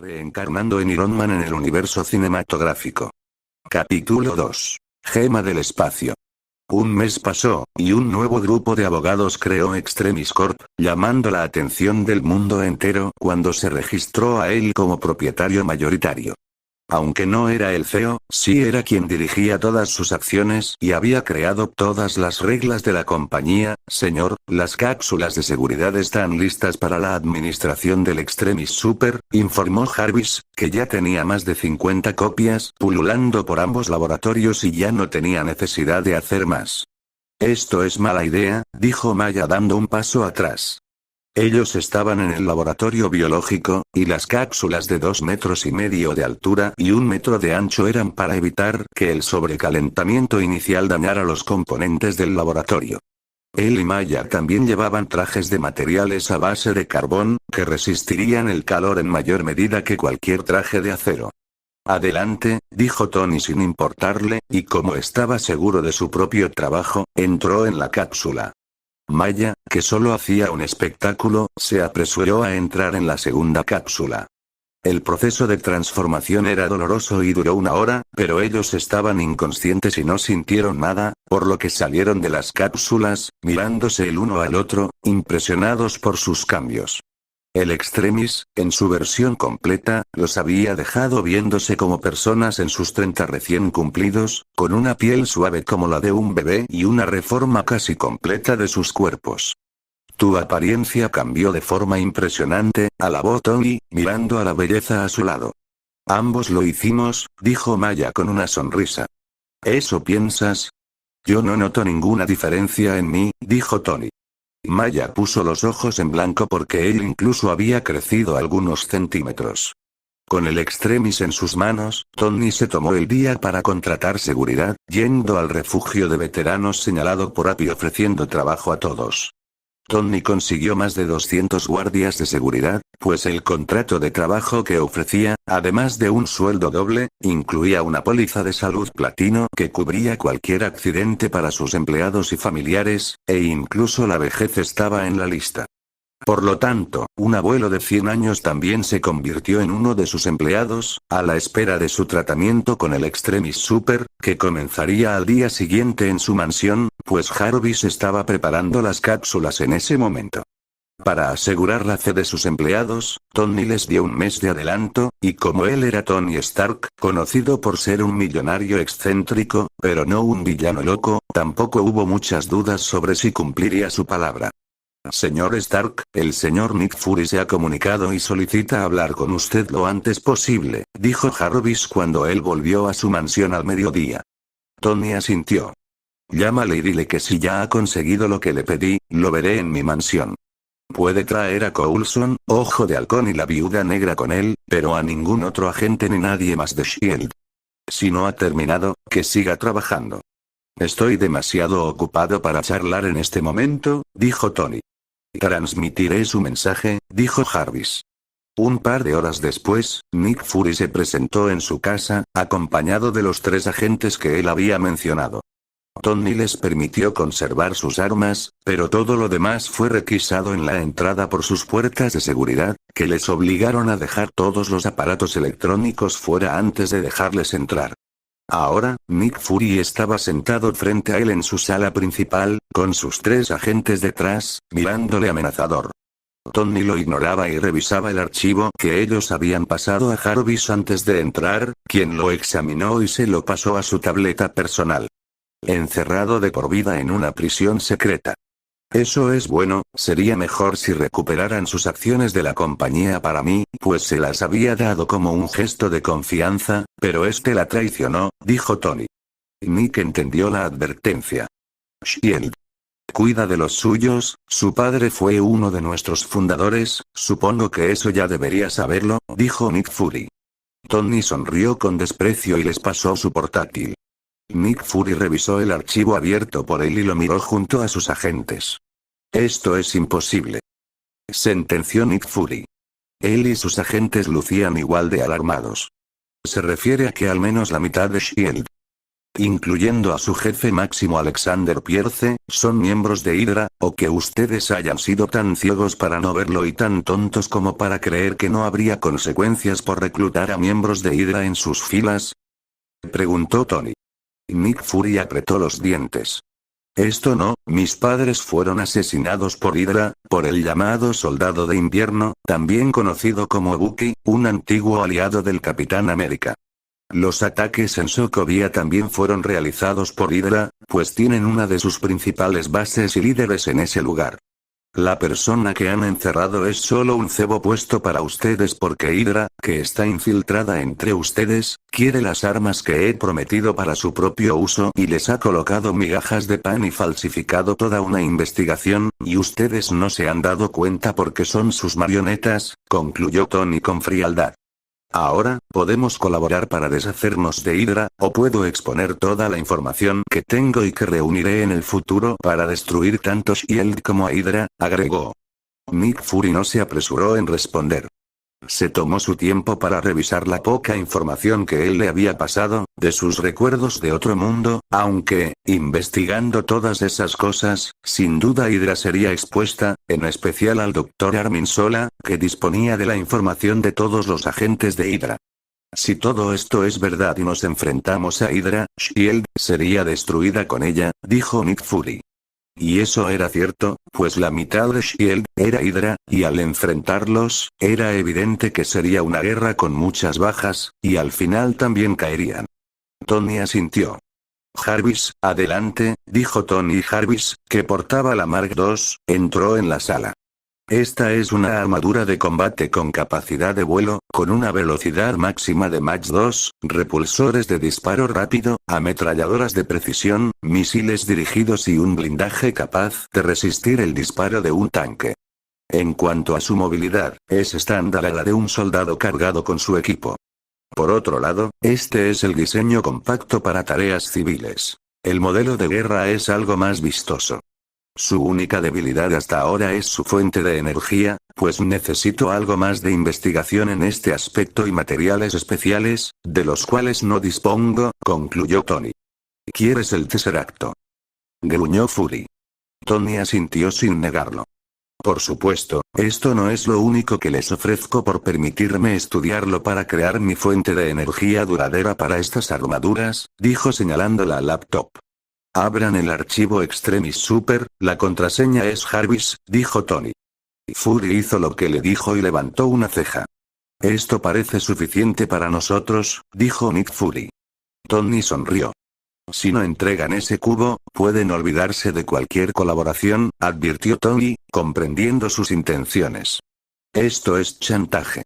Reencarnando en Iron Man en el universo cinematográfico. Capítulo 2. Gema del espacio. Un mes pasó, y un nuevo grupo de abogados creó Extremis Corp, llamando la atención del mundo entero cuando se registró a él como propietario mayoritario. Aunque no era el CEO, sí era quien dirigía todas sus acciones y había creado todas las reglas de la compañía. Señor, las cápsulas de seguridad están listas para la administración del Extremis Super, informó Jarvis, que ya tenía más de 50 copias pululando por ambos laboratorios y ya no tenía necesidad de hacer más. Esto es mala idea, dijo Maya dando un paso atrás. Ellos estaban en el laboratorio biológico, y las cápsulas de 2,5 metros de altura y 1 metro de ancho eran para evitar que el sobrecalentamiento inicial dañara los componentes del laboratorio. Él y Maya también llevaban trajes de materiales a base de carbón, que resistirían el calor en mayor medida que cualquier traje de acero. Adelante, dijo Tony sin importarle, y como estaba seguro de su propio trabajo, entró en la cápsula. Maya, que solo hacía un espectáculo, se apresuró a entrar en la segunda cápsula. El proceso de transformación era doloroso y duró 1 hora, pero ellos estaban inconscientes y no sintieron nada, por lo que salieron de las cápsulas, mirándose el uno al otro, impresionados por sus cambios. El Extremis, en su versión completa, los había dejado viéndose como personas en sus 30 recién cumplidos, con una piel suave como la de un bebé y una reforma casi completa de sus cuerpos. Tu apariencia cambió de forma impresionante, alabó Tony, mirando a la belleza a su lado. Ambos lo hicimos, dijo Maya con una sonrisa. ¿Eso piensas? Yo no noto ninguna diferencia en mí, dijo Tony. Maya puso los ojos en blanco porque él incluso había crecido algunos centímetros. Con el Extremis en sus manos, Tony se tomó el día para contratar seguridad, yendo al refugio de veteranos señalado por Api ofreciendo trabajo a todos. Tony consiguió más de 200 guardias de seguridad, pues el contrato de trabajo que ofrecía, además de un sueldo doble, incluía una póliza de salud platino que cubría cualquier accidente para sus empleados y familiares, e incluso la vejez estaba en la lista. Por lo tanto, un abuelo de 100 años también se convirtió en uno de sus empleados, a la espera de su tratamiento con el Extremis Super, que comenzaría al día siguiente en su mansión, pues Jarvis estaba preparando las cápsulas en ese momento. Para asegurar la fe de sus empleados, Tony les dio 1 mes de adelanto, y como él era Tony Stark, conocido por ser un millonario excéntrico, pero no un villano loco, tampoco hubo muchas dudas sobre si cumpliría su palabra. Señor Stark, el señor Nick Fury se ha comunicado y solicita hablar con usted lo antes posible, dijo Jarvis cuando él volvió a su mansión al mediodía. Tony asintió. Llámale y dile que si ya ha conseguido lo que le pedí, lo veré en mi mansión. Puede traer a Coulson, Ojo de Halcón y la Viuda Negra con él, pero a ningún otro agente ni nadie más de S.H.I.E.L.D. Si no ha terminado, que siga trabajando. Estoy demasiado ocupado para charlar en este momento, dijo Tony. Transmitiré su mensaje, dijo Jarvis. Un par de horas después, Nick Fury se presentó en su casa, acompañado de los 3 agentes que él había mencionado. Tony les permitió conservar sus armas, pero todo lo demás fue requisado en la entrada por sus puertas de seguridad, que les obligaron a dejar todos los aparatos electrónicos fuera antes de dejarles entrar. Ahora, Nick Fury estaba sentado frente a él en su sala principal, con sus 3 agentes detrás, mirándole amenazador. Tony lo ignoraba y revisaba el archivo que ellos habían pasado a Jarvis antes de entrar, quien lo examinó y se lo pasó a su tableta personal. Encerrado de por vida en una prisión secreta. Eso es bueno, sería mejor si recuperaran sus acciones de la compañía para mí, pues se las había dado como un gesto de confianza, pero este la traicionó, dijo Tony. Nick entendió la advertencia. S.H.I.E.L.D. Cuida de los suyos, su padre fue uno de nuestros fundadores, supongo que eso ya debería saberlo, dijo Nick Fury. Tony sonrió con desprecio y les pasó su portátil. Nick Fury revisó el archivo abierto por él y lo miró junto a sus agentes. Esto es imposible. Sentenció Nick Fury. Él y sus agentes lucían igual de alarmados. Se refiere a que al menos la mitad de S.H.I.E.L.D. incluyendo a su jefe máximo Alexander Pierce, son miembros de Hydra, o que ustedes hayan sido tan ciegos para no verlo y tan tontos como para creer que no habría consecuencias por reclutar a miembros de Hydra en sus filas? Preguntó Tony. Nick Fury apretó los dientes. Esto no, mis padres fueron asesinados por Hydra, por el llamado Soldado de Invierno, también conocido como Bucky, un antiguo aliado del Capitán América. Los ataques en Sokovia también fueron realizados por Hydra, pues tienen una de sus principales bases y líderes en ese lugar. La persona que han encerrado es solo un cebo puesto para ustedes porque Hydra, que está infiltrada entre ustedes, quiere las armas que he prometido para su propio uso y les ha colocado migajas de pan y falsificado toda una investigación, y ustedes no se han dado cuenta porque son sus marionetas, concluyó Tony con frialdad. Ahora, podemos colaborar para deshacernos de Hydra, o puedo exponer toda la información que tengo y que reuniré en el futuro para destruir tanto SHIELD como a Hydra, agregó. Nick Fury no se apresuró en responder. Se tomó su tiempo para revisar la poca información que él le había pasado, de sus recuerdos de otro mundo, aunque, investigando todas esas cosas, sin duda Hydra sería expuesta, en especial al Dr. Armin Zola, que disponía de la información de todos los agentes de Hydra. Si todo esto es verdad y nos enfrentamos a Hydra, SHIELD sería destruida con ella, dijo Nick Fury. Y eso era cierto, pues la mitad de SHIELD era Hydra, y al enfrentarlos, era evidente que sería una guerra con muchas bajas, y al final también caerían. Tony asintió. Jarvis, adelante, dijo Tony Jarvis, que portaba la Mark II, entró en la sala. Esta es una armadura de combate con capacidad de vuelo, con una velocidad máxima de Mach 2, repulsores de disparo rápido, ametralladoras de precisión, misiles dirigidos y un blindaje capaz de resistir el disparo de un tanque. En cuanto a su movilidad, es estándar a la de un soldado cargado con su equipo. Por otro lado, este es el diseño compacto para tareas civiles. El modelo de guerra es algo más vistoso. Su única debilidad hasta ahora es su fuente de energía, pues necesito algo más de investigación en este aspecto y materiales especiales, de los cuales no dispongo, concluyó Tony. ¿Quieres el Tesseracto?, gruñó Fury. Tony asintió sin negarlo. Por supuesto, esto no es lo único que les ofrezco por permitirme estudiarlo para crear mi fuente de energía duradera para estas armaduras, dijo señalando la laptop. Abran el archivo Extremis Super, la contraseña es Jarvis, dijo Tony. Fury hizo lo que le dijo y levantó una ceja. Esto parece suficiente para nosotros, dijo Nick Fury. Tony sonrió. Si no entregan ese cubo, pueden olvidarse de cualquier colaboración, advirtió Tony, comprendiendo sus intenciones. Esto es chantaje.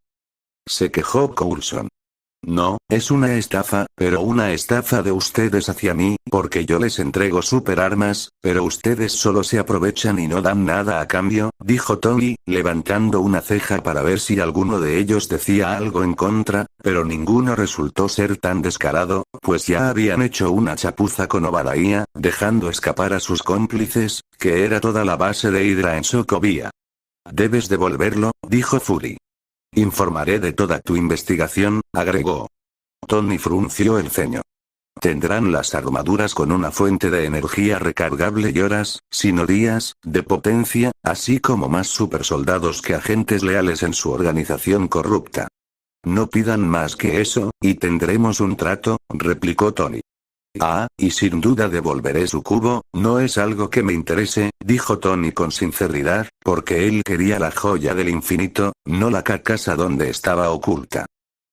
Se quejó Coulson. No, es una estafa, pero una estafa de ustedes hacia mí, porque yo les entrego superarmas, pero ustedes solo se aprovechan y no dan nada a cambio, dijo Tony, levantando una ceja para ver si alguno de ellos decía algo en contra, pero ninguno resultó ser tan descarado, pues ya habían hecho una chapuza con Obadiah, dejando escapar a sus cómplices, que era toda la base de Hydra en Sokovia. Debes devolverlo, dijo Fury. Informaré de toda tu investigación, agregó. Tony frunció el ceño. Tendrán las armaduras con una fuente de energía recargable y horas, sino días, de potencia, así como más supersoldados que agentes leales en su organización corrupta. No pidan más que eso, y tendremos un trato, replicó Tony. Ah, y sin duda devolveré su cubo, no es algo que me interese, dijo Tony con sinceridad, porque él quería la joya del infinito, no la carcasa donde estaba oculta.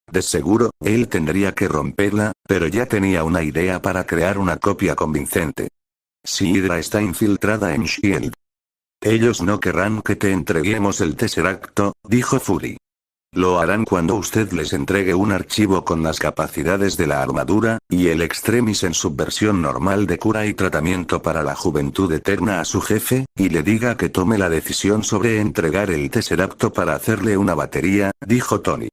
De seguro, él tendría que romperla, pero ya tenía una idea para crear una copia convincente. Si Hydra está infiltrada en SHIELD. Ellos no querrán que te entreguemos el Tesseracto, dijo Fury. Lo harán cuando usted les entregue un archivo con las capacidades de la armadura, y el Extremis en su versión normal de cura y tratamiento para la juventud eterna a su jefe, y le diga que tome la decisión sobre entregar el Tesseracto para hacerle una batería, dijo Tony.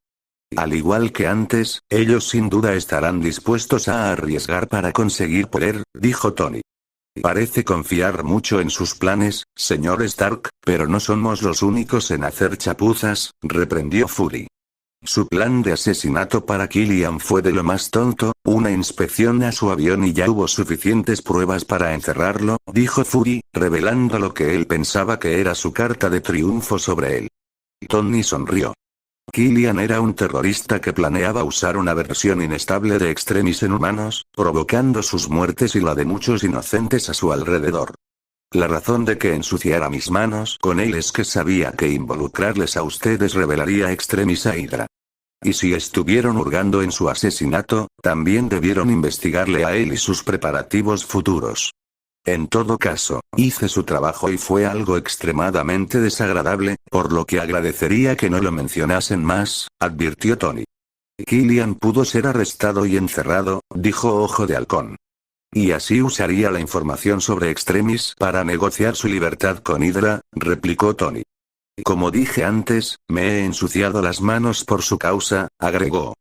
Al igual que antes, ellos sin duda estarán dispuestos a arriesgar para conseguir poder, dijo Tony. Parece confiar mucho en sus planes, señor Stark, pero no somos los únicos en hacer chapuzas, reprendió Fury. Su plan de asesinato para Killian fue de lo más tonto, una inspección a su avión y ya hubo suficientes pruebas para encerrarlo, dijo Fury, revelando lo que él pensaba que era su carta de triunfo sobre él. Tony sonrió. Killian era un terrorista que planeaba usar una versión inestable de Extremis en humanos, provocando sus muertes y la de muchos inocentes a su alrededor. La razón de que ensuciara mis manos con él es que sabía que involucrarles a ustedes revelaría Extremis a Hydra. Y si estuvieron hurgando en su asesinato, también debieron investigarle a él y sus preparativos futuros. En todo caso, hice su trabajo y fue algo extremadamente desagradable, por lo que agradecería que no lo mencionasen más, advirtió Tony. Killian pudo ser arrestado y encerrado, dijo Ojo de Halcón. Y así usaría la información sobre Extremis para negociar su libertad con Hydra, replicó Tony. Como dije antes, me he ensuciado las manos por su causa, agregó.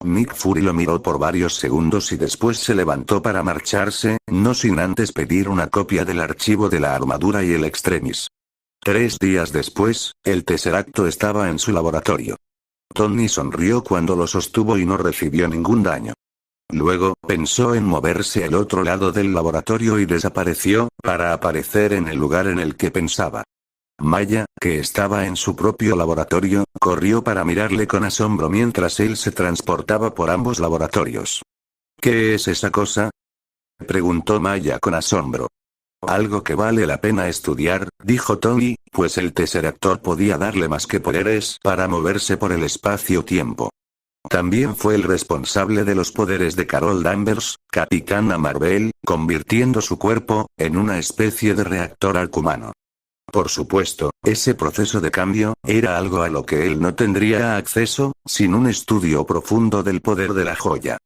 Nick Fury lo miró por varios segundos y después se levantó para marcharse, no sin antes pedir una copia del archivo de la armadura y el Extremis. 3 días después, el Tesseracto estaba en su laboratorio. Tony sonrió cuando lo sostuvo y no recibió ningún daño. Luego, pensó en moverse al otro lado del laboratorio y desapareció, para aparecer en el lugar en el que pensaba. Maya, que estaba en su propio laboratorio, corrió para mirarle con asombro mientras él se transportaba por ambos laboratorios. ¿Qué es esa cosa?, preguntó Maya con asombro. Algo que vale la pena estudiar, dijo Tony, pues el Tesseractor podía darle más que poderes para moverse por el espacio-tiempo. También fue el responsable de los poderes de Carol Danvers, Capitana Marvel, convirtiendo su cuerpo en una especie de reactor arcumano. Por supuesto, ese proceso de cambio era algo a lo que él no tendría acceso, sin un estudio profundo del poder de la joya.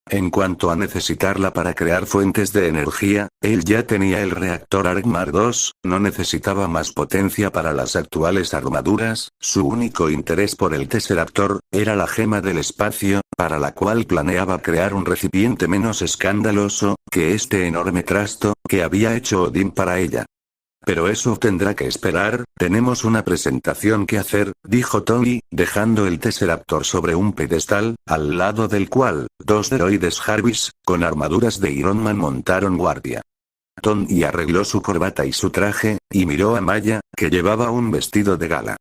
En cuanto a necesitarla para crear fuentes de energía, él ya tenía el reactor Arcmar II, no necesitaba más potencia para las actuales armaduras, su único interés por el Tesseractor era la gema del espacio, para la cual planeaba crear un recipiente menos escandaloso que este enorme trasto que había hecho Odín para ella. Pero eso tendrá que esperar, tenemos una presentación que hacer, dijo Tony, dejando el Tesseractor sobre un pedestal, al lado del cual, 2 droides Jarvis, con armaduras de Iron Man montaron guardia. Tony arregló su corbata y su traje, y miró a Maya, que llevaba un vestido de gala.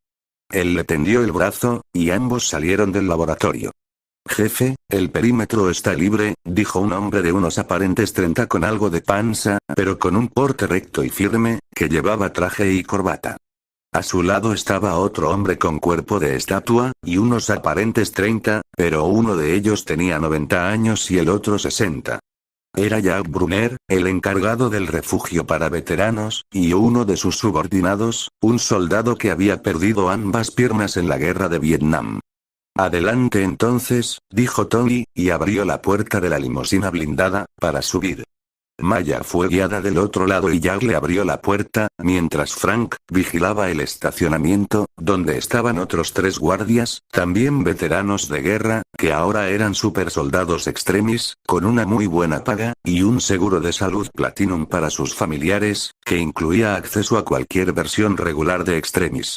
Él le tendió el brazo, y ambos salieron del laboratorio. Jefe, el perímetro está libre, dijo un hombre de unos aparentes 30 con algo de panza, pero con un porte recto y firme, que llevaba traje y corbata. A su lado estaba otro hombre con cuerpo de estatua, y unos aparentes 30, pero uno de ellos tenía 90 años y el otro 60. Era Jack Brunner, el encargado del refugio para veteranos, y uno de sus subordinados, un soldado que había perdido ambas piernas en la guerra de Vietnam. Adelante entonces, dijo Tony, y abrió la puerta de la limusina blindada, para subir. Maya fue guiada del otro lado y Jack le abrió la puerta, mientras Frank vigilaba el estacionamiento, donde estaban otros 3 guardias, también veteranos de guerra, que ahora eran supersoldados Extremis, con una muy buena paga, y un seguro de salud Platinum para sus familiares, que incluía acceso a cualquier versión regular de Extremis.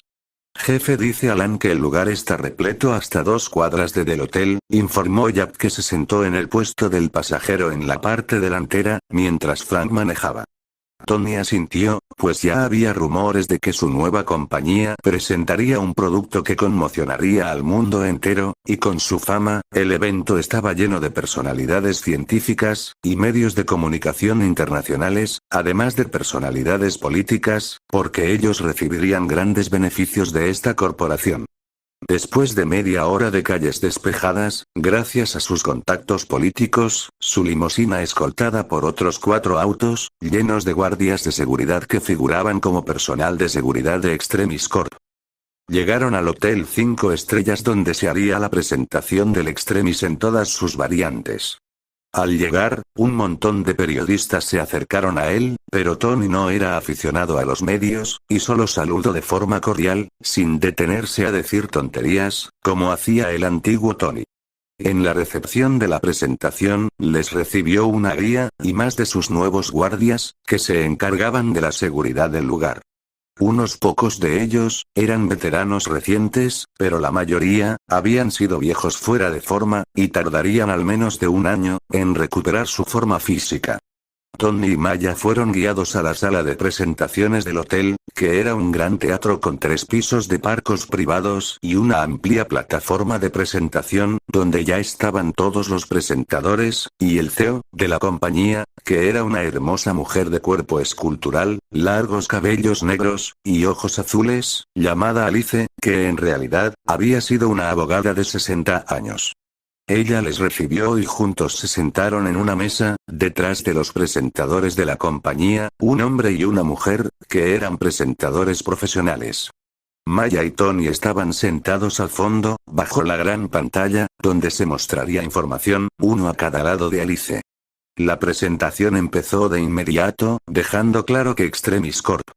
Jefe, dice Alan que el lugar está repleto hasta 2 cuadras del hotel, informó Jack, que se sentó en el puesto del pasajero en la parte delantera, mientras Frank manejaba. Tony asintió, pues ya había rumores de que su nueva compañía presentaría un producto que conmocionaría al mundo entero, y con su fama, el evento estaba lleno de personalidades científicas, y medios de comunicación internacionales, además de personalidades políticas, porque ellos recibirían grandes beneficios de esta corporación. Después de media hora de calles despejadas, gracias a sus contactos políticos, su limusina escoltada por otros 4 autos, llenos de guardias de seguridad que figuraban como personal de seguridad de Extremis Corp. Llegaron al Hotel 5 estrellas donde se haría la presentación del Extremis en todas sus variantes. Al llegar, un montón de periodistas se acercaron a él, pero Tony no era aficionado a los medios, y solo saludó de forma cordial, sin detenerse a decir tonterías, como hacía el antiguo Tony. En la recepción de la presentación, les recibió una guía, y más de sus nuevos guardias, que se encargaban de la seguridad del lugar. Unos pocos de ellos, eran veteranos recientes, pero la mayoría, habían sido viejos fuera de forma, y tardarían al menos de un año, en recuperar su forma física. Tony y Maya fueron guiados a la sala de presentaciones del hotel, que era un gran teatro con 3 pisos de palcos privados y una amplia plataforma de presentación, donde ya estaban todos los presentadores, y el CEO, de la compañía, que era una hermosa mujer de cuerpo escultural, largos cabellos negros, y ojos azules, llamada Alice, que en realidad, había sido una abogada de 60 años. Ella les recibió y juntos se sentaron en una mesa, detrás de los presentadores de la compañía, un hombre y una mujer, que eran presentadores profesionales. Maya y Tony estaban sentados al fondo, bajo la gran pantalla, donde se mostraría información, uno a cada lado de Alice. La presentación empezó de inmediato, dejando claro que Extremis Corp.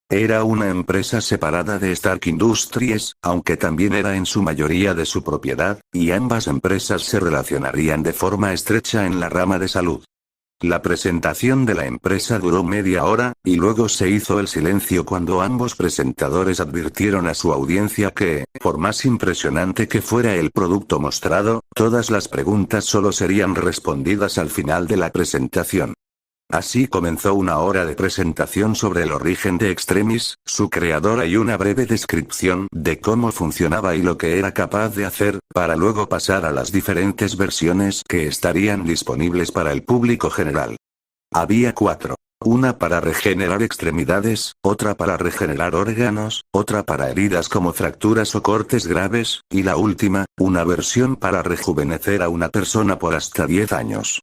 Era una empresa separada de Stark Industries, aunque también era en su mayoría de su propiedad, y ambas empresas se relacionarían de forma estrecha en la rama de salud. La presentación de la empresa duró media hora, y luego se hizo el silencio cuando ambos presentadores advirtieron a su audiencia que, por más impresionante que fuera el producto mostrado, todas las preguntas solo serían respondidas al final de la presentación. Así comenzó una hora de presentación sobre el origen de Extremis, su creadora y una breve descripción de cómo funcionaba y lo que era capaz de hacer, para luego pasar a las diferentes versiones que estarían disponibles para el público general. Había 4. Una para regenerar extremidades, otra para regenerar órganos, otra para heridas como fracturas o cortes graves, y la última, una versión para rejuvenecer a una persona por hasta 10 años.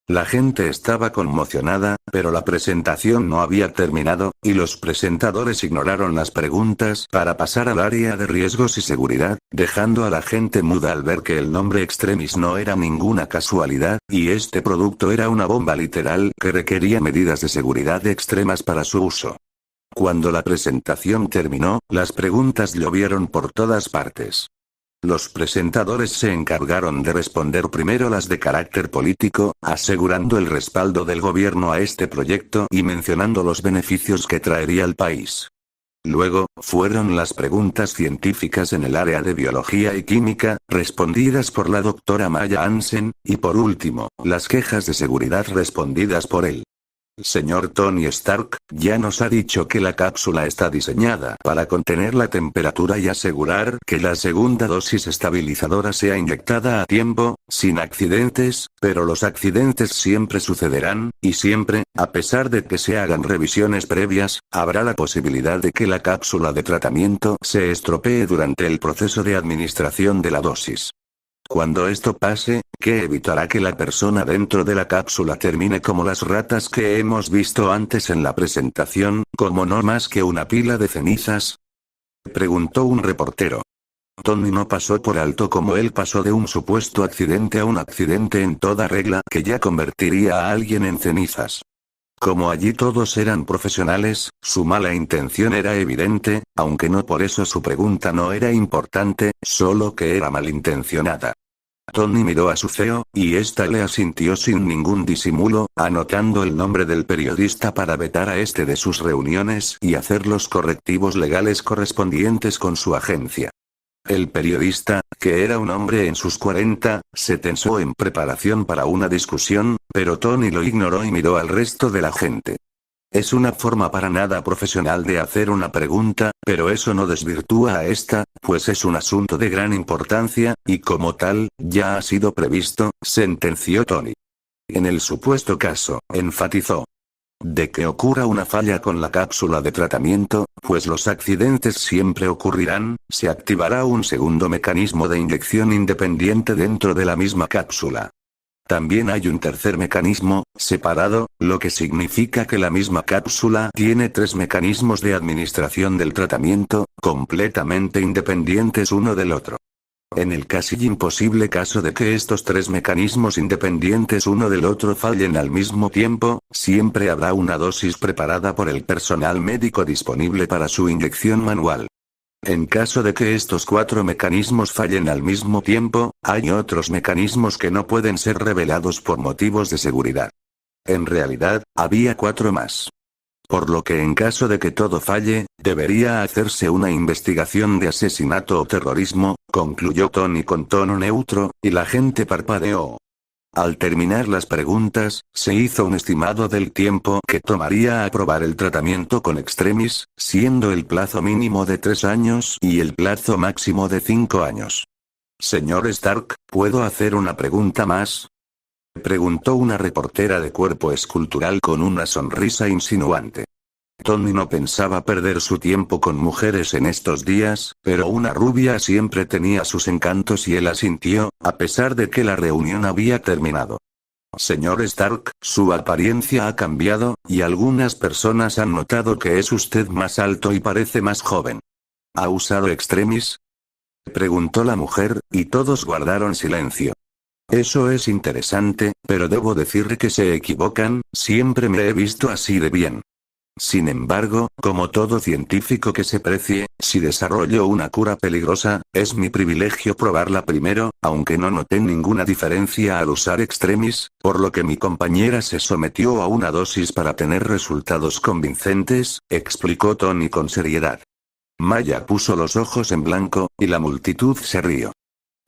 La gente estaba conmocionada, pero la presentación no había terminado, y los presentadores ignoraron las preguntas para pasar al área de riesgos y seguridad, dejando a la gente muda al ver que el nombre Extremis no era ninguna casualidad, y este producto era una bomba literal que requería medidas de seguridad extremas para su uso. Cuando la presentación terminó, las preguntas llovieron por todas partes. Los presentadores se encargaron de responder primero las de carácter político, asegurando el respaldo del gobierno a este proyecto y mencionando los beneficios que traería al país. Luego, fueron las preguntas científicas en el área de biología y química, respondidas por la doctora Maya Hansen, y por último, las quejas de seguridad respondidas por él. Señor Tony Stark, ya nos ha dicho que la cápsula está diseñada para contener la temperatura y asegurar que la segunda dosis estabilizadora sea inyectada a tiempo, sin accidentes, pero los accidentes siempre sucederán, y siempre, a pesar de que se hagan revisiones previas, habrá la posibilidad de que la cápsula de tratamiento se estropee durante el proceso de administración de la dosis. Cuando esto pase, ¿qué evitará que la persona dentro de la cápsula termine como las ratas que hemos visto antes en la presentación, como no más que una pila de cenizas? Preguntó un reportero. Tony no pasó por alto como él pasó de un supuesto accidente a un accidente en toda regla que ya convertiría a alguien en cenizas. Como allí todos eran profesionales, su mala intención era evidente, aunque no por eso su pregunta no era importante, solo que era malintencionada. Tony miró a su CEO, y ésta le asintió sin ningún disimulo, anotando el nombre del periodista para vetar a este de sus reuniones y hacer los correctivos legales correspondientes con su agencia. El periodista, que era un hombre en sus 40, se tensó en preparación para una discusión, pero Tony lo ignoró y miró al resto de la gente. Es una forma para nada profesional de hacer una pregunta, pero eso no desvirtúa a esta, pues es un asunto de gran importancia, y como tal, ya ha sido previsto, sentenció Tony. En el supuesto caso, enfatizó, de que ocurra una falla con la cápsula de tratamiento, pues los accidentes siempre ocurrirán, se activará un segundo mecanismo de inyección independiente dentro de la misma cápsula. También hay un tercer mecanismo, separado, lo que significa que la misma cápsula tiene 3 mecanismos de administración del tratamiento, completamente independientes uno del otro. En el casi imposible caso de que estos 3 mecanismos independientes uno del otro fallen al mismo tiempo, siempre habrá una dosis preparada por el personal médico disponible para su inyección manual. En caso de que estos 4 mecanismos fallen al mismo tiempo, hay otros mecanismos que no pueden ser revelados por motivos de seguridad. En realidad, había 4 más. por lo que en caso de que todo falle, debería hacerse una investigación de asesinato o terrorismo, concluyó Tony con tono neutro, y la gente parpadeó. Al terminar las preguntas, se hizo un estimado del tiempo que tomaría aprobar el tratamiento con Extremis, siendo el plazo mínimo de 3 años y el plazo máximo de 5 años. Señor Stark, ¿puedo hacer una pregunta más? Preguntó una reportera de cuerpo escultural con una sonrisa insinuante. Tony no pensaba perder su tiempo con mujeres en estos días, pero una rubia siempre tenía sus encantos y él asintió, a pesar de que la reunión había terminado. Señor Stark, su apariencia ha cambiado, y algunas personas han notado que es usted más alto y parece más joven. ¿Ha usado Extremis? Preguntó la mujer, y todos guardaron silencio. Eso es interesante, pero debo decir que se equivocan, siempre me he visto así de bien. Sin embargo, como todo científico que se precie, si desarrollo una cura peligrosa, es mi privilegio probarla primero, aunque no noté ninguna diferencia al usar Extremis, por lo que mi compañera se sometió a una dosis para tener resultados convincentes, explicó Tony con seriedad. Maya puso los ojos en blanco, y la multitud se rió.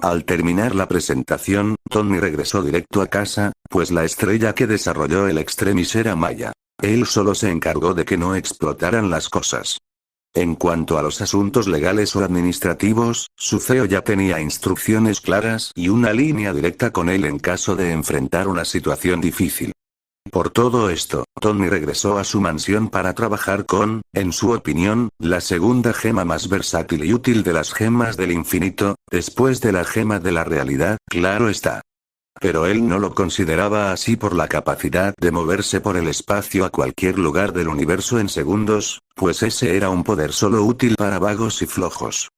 Al terminar la presentación, Tony regresó directo a casa, pues la estrella que desarrolló el Extremis era Maya. Él solo se encargó de que no explotaran las cosas. En cuanto a los asuntos legales o administrativos, su CEO ya tenía instrucciones claras y una línea directa con él en caso de enfrentar una situación difícil. Por todo esto, Tony regresó a su mansión para trabajar con, en su opinión, la segunda gema más versátil y útil de las gemas del infinito, después de la gema de la realidad, claro está. Pero él no lo consideraba así por la capacidad de moverse por el espacio a cualquier lugar del universo en segundos, pues ese era un poder solo útil para vagos y flojos.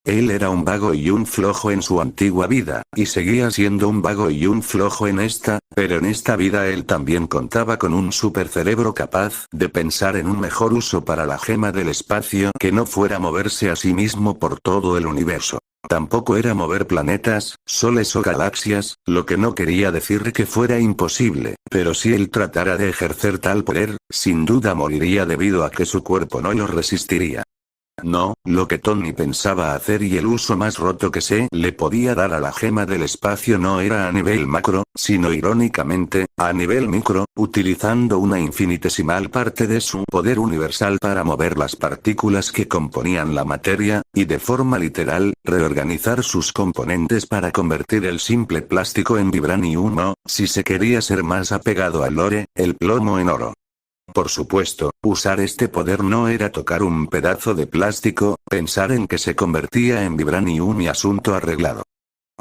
Él era un vago y un flojo en su antigua vida, y seguía siendo un vago y un flojo en esta, pero en esta vida él también contaba con un supercerebro capaz de pensar en un mejor uso para la gema del espacio que no fuera moverse a sí mismo por todo el universo. Tampoco era mover planetas, soles o galaxias, lo que no quería decir que fuera imposible, pero si él tratara de ejercer tal poder, sin duda moriría debido a que su cuerpo no lo resistiría. No, lo que Tony pensaba hacer y el uso más roto que se le podía dar a la gema del espacio no era a nivel macro, sino irónicamente, a nivel micro, utilizando una infinitesimal parte de su poder universal para mover las partículas que componían la materia, y de forma literal, reorganizar sus componentes para convertir el simple plástico en vibranium o, si se quería ser más apegado al ore, el plomo en oro. Por supuesto, usar este poder no era tocar un pedazo de plástico, pensar en que se convertía en vibranium y asunto arreglado.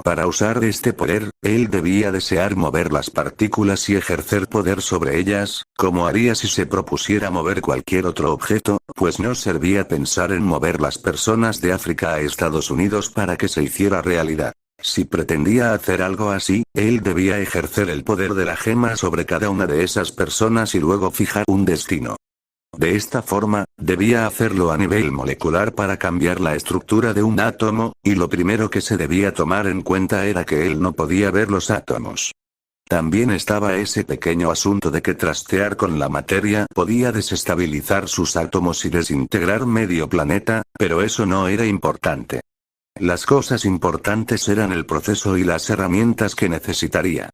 Para usar este poder, él debía desear mover las partículas y ejercer poder sobre ellas, como haría si se propusiera mover cualquier otro objeto, pues no servía pensar en mover las personas de África a Estados Unidos para que se hiciera realidad. Si pretendía hacer algo así, él debía ejercer el poder de la gema sobre cada una de esas personas y luego fijar un destino. De esta forma, debía hacerlo a nivel molecular para cambiar la estructura de un átomo, y lo primero que se debía tomar en cuenta era que él no podía ver los átomos. También estaba ese pequeño asunto de que trastear con la materia podía desestabilizar sus átomos y desintegrar medio planeta, pero eso no era importante. Las cosas importantes eran el proceso y las herramientas que necesitaría.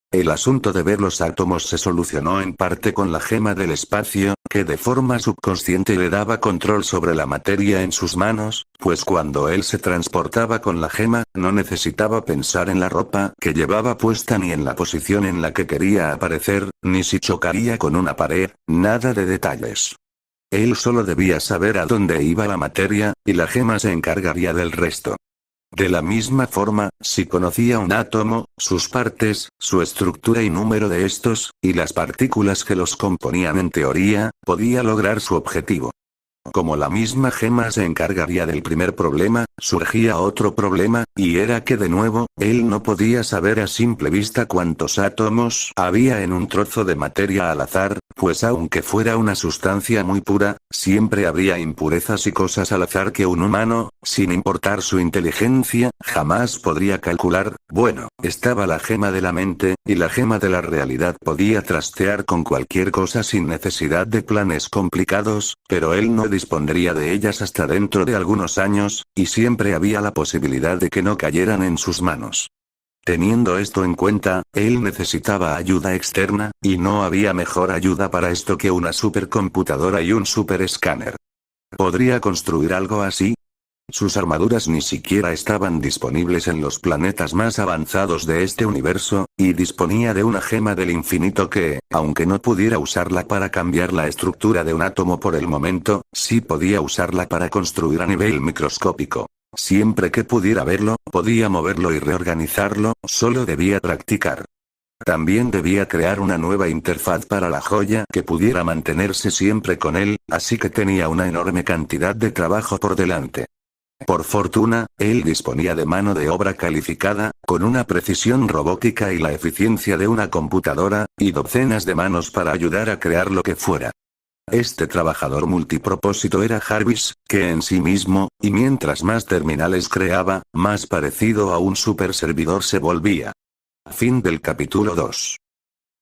El asunto de ver los átomos se solucionó en parte con la gema del espacio, que de forma subconsciente le daba control sobre la materia en sus manos, pues cuando él se transportaba con la gema, no necesitaba pensar en la ropa que llevaba puesta ni en la posición en la que quería aparecer, ni si chocaría con una pared, nada de detalles. Él solo debía saber a dónde iba la materia, y la gema se encargaría del resto. De la misma forma, si conocía un átomo, sus partes, su estructura y número de estos, y las partículas que los componían en teoría, podía lograr su objetivo. Como la misma gema se encargaría del primer problema, surgía otro problema, y era que de nuevo, él no podía saber a simple vista cuántos átomos había en un trozo de materia al azar, pues aunque fuera una sustancia muy pura, siempre habría impurezas y cosas al azar que un humano, sin importar su inteligencia, jamás podría calcular, Bueno, estaba la gema de la mente, y la gema de la realidad podía trastear con cualquier cosa sin necesidad de planes complicados, pero él no dispondría de ellas hasta dentro de algunos años, y siempre había la posibilidad de que no cayeran en sus manos. Teniendo esto en cuenta, él necesitaba ayuda externa, y no había mejor ayuda para esto que una supercomputadora y un superescáner. ¿Podría construir algo así? Sus armaduras ni siquiera estaban disponibles en los planetas más avanzados de este universo, y disponía de una gema del infinito que, aunque no pudiera usarla para cambiar la estructura de un átomo por el momento, sí podía usarla para construir a nivel microscópico. Siempre que pudiera verlo, podía moverlo y reorganizarlo, solo debía practicar. También debía crear una nueva interfaz para la joya que pudiera mantenerse siempre con él, así que tenía una enorme cantidad de trabajo por delante. Por fortuna, él disponía de mano de obra calificada, con una precisión robótica y la eficiencia de una computadora, y docenas de manos para ayudar a crear lo que fuera. Este trabajador multipropósito era Jarvis, que en sí mismo, y mientras más terminales creaba, más parecido a un super servidor se volvía. Fin del capítulo 2.